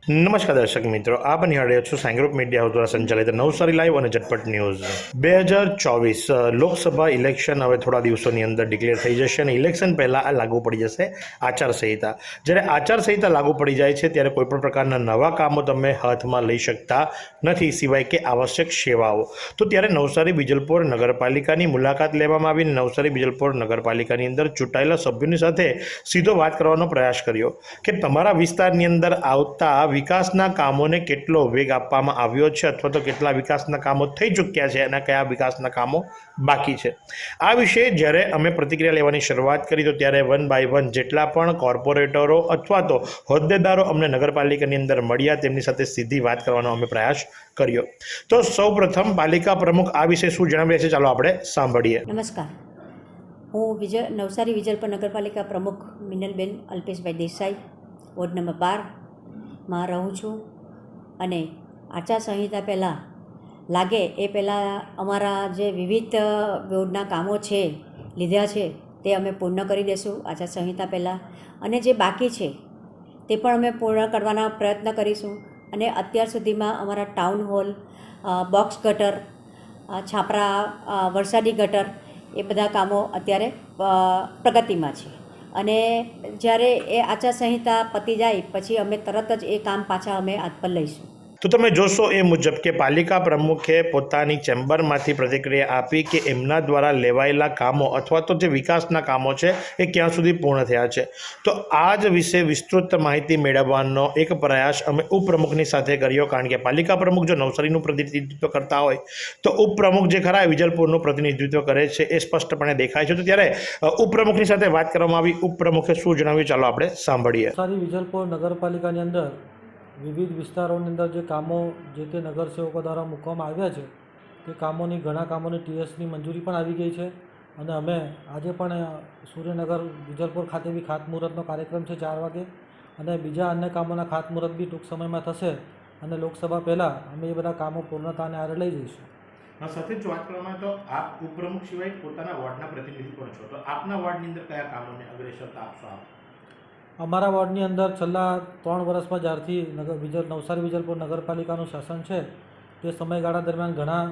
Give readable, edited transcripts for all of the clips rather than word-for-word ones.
નમસ્કાર દર્શક મિત્રો, આપ નિહાળી રહ્યા છો સાઈ ગ્રુપ મીડિયા હાઉસ દ્વારા સંચાલિત નવસારી લાઈવ અને ઝટપટ ન્યૂઝ 2024 લોકસભા ઇલેક્શન હવે થોડા દિવસોની અંદર ડિક્લેર થઈ જશે અને ઇલેક્શન પહેલાં લાગુ પડી જશે આચારસંહિતા. જ્યારે આચારસંહિતા લાગુ પડી જાય છે ત્યારે કોઈપણ પ્રકારના નવા કામો તમે હાથમાં લઈ શકતા નથી સિવાય કે આવશ્યક સેવાઓ. તો ત્યારે નવસારી વિજલપોર નગરપાલિકાની મુલાકાત લેવામાં આવી. નવસારી વિજલપોર નગરપાલિકાની અંદર ચૂંટાયેલા સભ્યોની સાથે સીધો વાત કરવાનો પ્રયાસ કર્યો કે તમારા વિસ્તારની અંદર આવતા વિકાસના કામોને કેટલો વેગ આપવામાં આવ્યો છે અથવા તો કેટલા વિકાસના કામો થઈ ચૂક્યા છે અને કયા વિકાસના કામો બાકી છે. આ વિશે જ્યારે અમે પ્રતિક્રિયા લેવાની શરૂઆત કરી તો ત્યારે 1 બાય 1 જેટલા પણ કોર્પોરેટરો અથવા તો હોદ્દેદારો અમને નગરપાલિકાની અંદર મળ્યા તેમની સાથે સીધી વાત કરવાનો અમે પ્રયાસ કર્યો. તો સૌપ્રથમ પાલિકા પ્રમુખ આ વિશે શું જણાવી રહ્યા છે ચાલો આપણે સાંભળીએ. નમસ્કાર, હું નવસારી વિજલપોર નગરપાલિકા પ્રમુખ મિનલબેન અલ્પેશભાઈ દેસાઈ, વોર્ડ નંબર 12માં રહું છું. અને આચારસંહિતા પહેલાં લાગે એ પહેલાં અમારા જે વિવિધ વોર્ડના કામો છે લીધા છે તે અમે પૂર્ણ કરી દઈશું આચારસંહિતા પહેલાં, અને જે બાકી છે તે પણ અમે પૂર્ણ કરવાના પ્રયત્ન કરીશું. અને અત્યાર સુધીમાં અમારા ટાઉન હોલ, બોક્સ ગટર, છાપરા, વરસાદી ગટર એ બધા કામો અત્યારે પ્રગતિમાં છે. અને જ્યારે એ આચારસંહિતા પતી જાય પછી અમે તરત જ એ કામ પાછા અમે હાથ પર લઈશું. તો તમે જોશો એ મુજબ કે પાલિકા પ્રમુખે પોતાની ચેમ્બરમાંથી પ્રતિક્રિયા આપી કે એમના દ્વારા લેવાયેલા કામો અથવા તો જે વિકાસના કામો છે એ ક્યાં સુધી પૂર્ણ થયા છે. તો આ જ વિશે વિસ્તૃત માહિતી મેળવવાનો એક પ્રયાસ અમે ઉપપ્રમુખની સાથે કર્યો, કારણ કે પાલિકા પ્રમુખ જો નવસારીનું પ્રતિનિધિત્વ કરતા હોય તો ઉપપ્રમુખ જે ખરા વિજલપુરનું પ્રતિનિધિત્વ કરે છે એ સ્પષ્ટપણે દેખાય છે. તો ત્યારે ઉપપ્રમુખની સાથે વાત કરવામાં આવી. ઉપપ્રમુખે શું જણાવ્યું ચાલો આપણે સાંભળીએ. નવસારી વિજલપોર નગરપાલિકાની અંદર વિવિધ વિસ્તારોની અંદર જે કામો જે તે નગરસેવકો દ્વારા મૂકવામાં આવ્યા છે તે કામોની ઘણા કામોની ટીએસની મંજૂરી પણ આવી ગઈ છે. અને અમે આજે પણ સૂર્યનગર વિજલપોર ખાતે બી ખાતમુહૂર્તનો કાર્યક્રમ છે 4 વાગે, અને બીજા અન્ય કામોના ખાતમુહૂર્ત બી ટૂંક સમયમાં થશે. અને લોકસભા પહેલાં અમે એ બધા કામો પૂર્ણતાને આરે લઈ જઈશું. સાથે જ વાત કરવામાં તો આપ ઉપપ્રમુખ સિવાય પોતાના વોર્ડના પ્રતિનિધિ પણ છો, તો આપના વોર્ડની અંદર કયા કામોને અગ્રેસરતા આપશો આપ? અમારા વોર્ડની અંદર છેલ્લા 3 વર્ષમાં જ્યારથી નવસારી વિજલપોર નગરપાલિકાનું શાસન છે તે સમયગાળા દરમિયાન ઘણા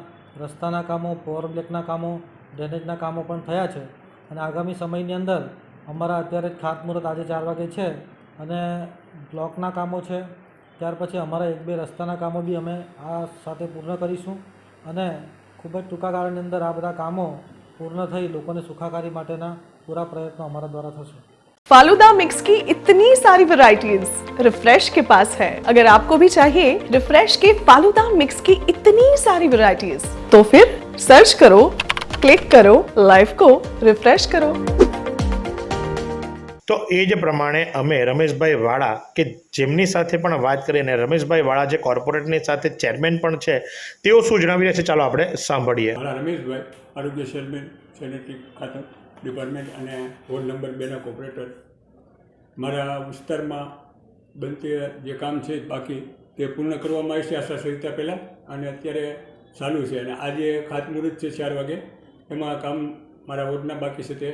રસ્તાના કામો, પાવર બ્લેકના કામો, ડ્રેનેજના કામો પણ થયા છે. અને આગામી સમયની અંદર અમારા અત્યારે જ ખાતમુહૂર્ત આજે 4 વાગે છે, અને બ્લોકના કામો છે. ત્યાર પછી અમારા 1-2 રસ્તાના કામો બી અમે આ સાથે પૂર્ણ કરીશું. અને ખૂબ જ ટૂંકા ગાળાની અંદર આ બધા કામો પૂર્ણ થઈ લોકોને સુખાકારી માટેના પૂરા પ્રયત્નો અમારા દ્વારા થશે. फालूदा मिक्स की इतनी सारी वैरायटीज रिफ्रेश के पास है. अगर आपको भी चाहिए रिफ्रेश के फालूदा मिक्स की इतनी सारी वैरायटीज तो फिर सर्च करो, क्लिक करो, लाइफ को रिफ्रेश करो. તો એ જ પ્રમાણે અમે રમેશભાઈ વાળા કે જેમની સાથે પણ વાત કરી, અને રમેશભાઈ વાળા જે કોર્પોરેટની સાથે ચેરમેન પણ છે તેઓ શું જણાવી રહ્યા છે ચાલો આપણે સાંભળીએ. મારા રમેશભાઈ, આરોગ્ય ચેરમેન, સેનેટરી ખાતું ડિપાર્ટમેન્ટ અને વોર્ડ નંબર 2ના કોર્પોરેટર. મારા વિસ્તારમાં બનતી જે કામ છે બાકી તે પૂર્ણ કરવામાં આવશે આચારસંહિતા પહેલાં, અને અત્યારે ચાલુ છે. અને આજે ખાતમુહૂર્ત છે 4 વાગે, એમાં કામ મારા વોર્ડના બાકી છે તે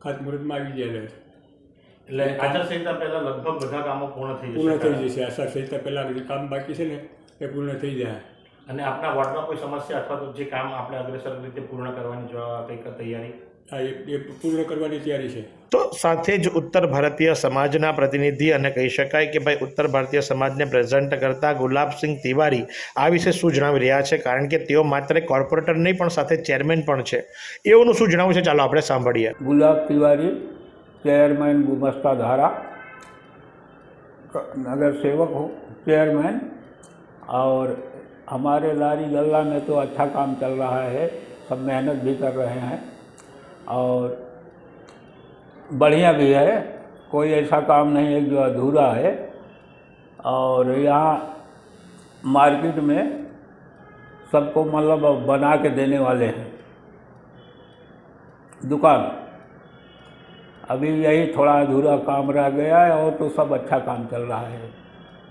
ખાતમુહૂર્તમાં આવી ગયેલા છે. એટલે આચારસંહિતા પહેલાં લગભગ બધા કામો પૂર્ણ થઈ જશે. આચારસંહિતા પહેલાં જે કામ બાકી છે ને એ પૂર્ણ થઈ જાય. અને આપણા વોર્ડમાં કોઈ સમસ્યા અથવા તો જે કામ આપણે અગ્રેસર રીતે પૂર્ણ કરવાની કંઈક તૈયારી? હા, એ પૂર્ણ કરવાની તૈયારી છે. તો સાથે જ ઉત્તર ભારતીય સમાજના પ્રતિનિધિ અને કહી શકાય કે ભાઈ ઉત્તર ભારતીય સમાજને પ્રેઝન્ટ કરતા ગુલાબસિંહ તિવારી આ વિશે શું જણાવી રહ્યા છે, કારણ કે તેઓ માત્ર કોર્પોરેટર નહીં પણ સાથે ચેરમેન પણ છે. એઓનું શું જણાવવું છે ચાલો આપણે સાંભળીએ. गुलाब तिवारी, चेयरमैन गुमस्ता धारा, नगर सेवक हूँ, चेयरमैन. और हमारे लारी गल्ला में तो अच्छा काम चल रहा है, सब मेहनत भी कर रहे हैं और बढ़िया भी है. कोई ऐसा काम नहीं है जो अधूरा है. और यहाँ मार्केट में सबको मतलब बना के देने वाले हैं दुकान. अभी यही थोड़ा अधूरा काम रह गया है और तो सब अच्छा काम चल रहा है.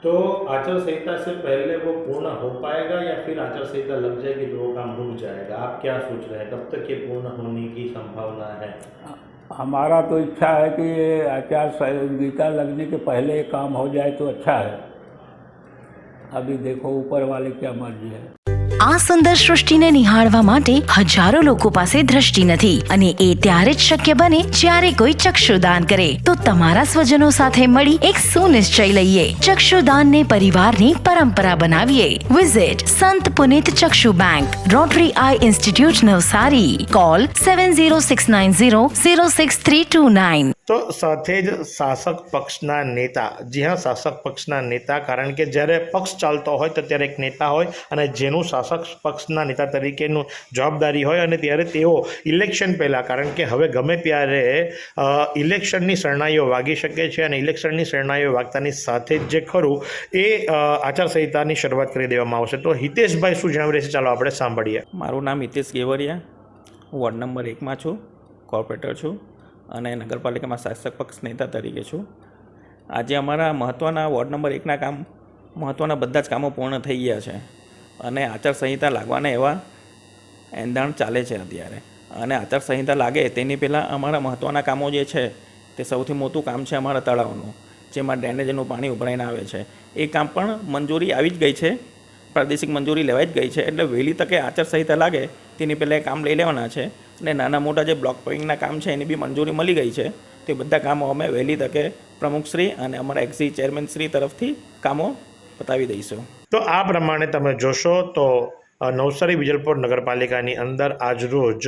तो आचार संहिता से पहले वो पूर्ण हो पाएगा या फिर आचार संहिता लग जाएगी तो वो काम रुक जाएगा? आप क्या सोच रहे हैं, कब तक ये पूर्ण होने की संभावना है? हमारा तो इच्छा है कि ये आचार संहिता लगने के पहले काम हो जाए तो अच्छा है. अभी देखो ऊपर वाले क्या मर्जी है। આ સુંદર સૃષ્ટિને નિહાળવા માટે હજારો લોકો પાસે દ્રષ્ટિ નથી અને એ ત્યારે જ શક્ય બને જ્યારે કોઈ ચક્ષુદાન કરે. તો તમારા સ્વજનો સાથે મળી એક સુનિશ્ચય લઈએ. ચક્ષુદાનને પરિવારની પરંપરા બનાવીએ. Visit Sant Punit Chakshu bank, Rotary eye institute Navsari. Call 7069006329. તો સાથે જ શાસક પક્ષના નેતા, જી હા, શાસક પક્ષના નેતા, કારણ કે જ્યારે પક્ષ ચાલતો હોય તો ત્યારે એક નેતા હોય અને જેનું શાસક પક્ષના નેતા તરીકેનું જવાબદારી હોય અને ત્યારે તેઓ ઇલેક્શન પહેલાં, કારણ કે હવે ગમે ત્યારે ઇલેક્શનની શરણાઈઓ વાગી શકે છે અને ઇલેક્શનની શરણાઈઓ વાગતાની સાથે જ જે ખરું એ આચારસંહિતાની શરૂઆત કરી દેવામાં આવશે. તો હિતેશભાઈ શું જણાવી રહેશે, ચાલો આપણે સાંભળીએ. મારું નામ હિતેશ ગેવરિયા, હું વોર્ડ નંબર 1માં છું, કોર્પોરેટર છું અને નગરપાલિકામાં શાસક પક્ષ નેતા તરીકે છું. આજે અમારા મહત્ત્વના વોર્ડ નંબર 1ના મહત્ત્વના બધા જ કામો પૂર્ણ થઈ ગયા છે અને આચારસંહિતા લાગવાના એવા એંધાણ ચાલે છે અત્યારે. અને આચારસંહિતા લાગે તેની પહેલાં અમારા મહત્ત્વના કામો જે છે તે સૌથી મોટું કામ છે અમારા તળાવનું, જેમાં ડ્રેનેજનું પાણી ઉભરાઈને આવે છે. એ કામ પણ મંજૂરી આવી જ ગઈ છે, પ્રાદેશિક મંજૂરી લેવાઈ જ ગઈ છે. એટલે વહેલી તકે આચારસંહિતા લાગે તેની પહેલાં એ કામ લઈ લેવાના છે. અને નાના મોટા જે બ્લોક પેઇંગના કામ છે એની બી મંજૂરી મળી ગઈ છે. તે બધા કામો અમે વહેલી તકે પ્રમુખશ્રી અને અમારા એક્સી ચેરમેનશ્રી તરફથી કામો પતાવી દઈશું. તો આ પ્રમાણે તમે જોશો તો નવસારી વિજલપોર નગરપાલિકાની અંદર આજરોજ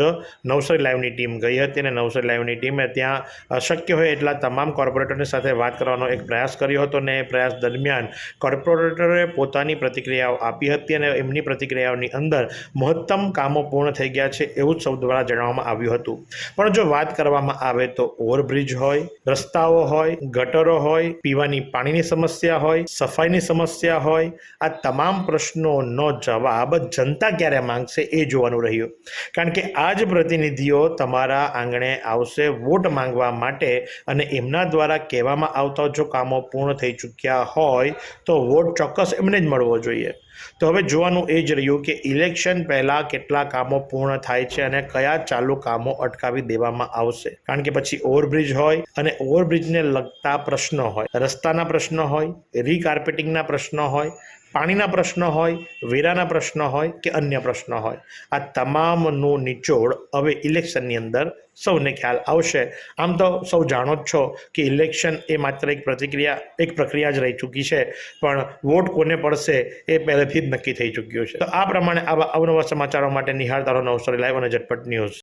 નવસારી લાઈવની ટીમ ગઈ હતી અને નવસારી લાઈવની ટીમે ત્યાં શક્ય હોય એટલા તમામ કોર્પોરેટરની સાથે વાત કરવાનો એક પ્રયાસ કર્યો હતો અને એ પ્રયાસ દરમિયાન કોર્પોરેટરે પોતાની પ્રતિક્રિયાઓ આપી હતી અને એમની પ્રતિક્રિયાઓની અંદર મહત્તમ કામો પૂર્ણ થઈ ગયા છે એવું જ સૌ દ્વારા જણાવવામાં આવ્યું હતું. પણ જો વાત કરવામાં આવે તો ઓવરબ્રિજ હોય, રસ્તાઓ હોય, ગટરો હોય, પીવાની પાણીની સમસ્યા હોય, સફાઈની સમસ્યા હોય, આ તમામ પ્રશ્નોનો જવાબ જનતા ક્યારે માંગશે એ જોવાનું રહ્યું. કારણ કે આ જ પ્રતિનિધિઓ તમારા આંગણે આવશે વોટ માંગવા માટે અને એમના દ્વારા કહેવામાં આવતા જો કામો પૂર્ણ થઈ ચૂક્યા હોય તો વોટ ચોક્કસ એમને જ મળવો જોઈએ. તો હવે જોવાનું એ જ રહ્યું કે ઇલેક્શન પહેલાં કેટલા કામો પૂર્ણ થાય છે અને કયા ચાલુ કામો અટકાવી દેવામાં આવશે. કારણ કે પછી ઓવરબ્રિજ હોય અને ઓવરબ્રિજને લગતા પ્રશ્નો હોય, રસ્તાના પ્રશ્નો હોય, રીકાર્પેટિંગના પ્રશ્નો હોય, પાણીના પ્રશ્નો હોય, વેરાના પ્રશ્નો હોય કે અન્ય પ્રશ્નો હોય, આ તમામનું નિચોડ હવે ઇલેક્શનની અંદર સૌને ખ્યાલ આવશે. આમ તો સૌ જાણો જ છો કે ઇલેક્શન એ માત્ર એક પ્રક્રિયા જ રહી ચૂકી છે, પણ વોટ કોને પડશે એ પહેલેથી જ નક્કી થઈ ચૂક્યું છે. તો આ પ્રમાણે આવા અવનવા સમાચારો માટે નિહાળતા રહો નવસારી લાઈવ અને ઝટપટ ન્યૂઝ.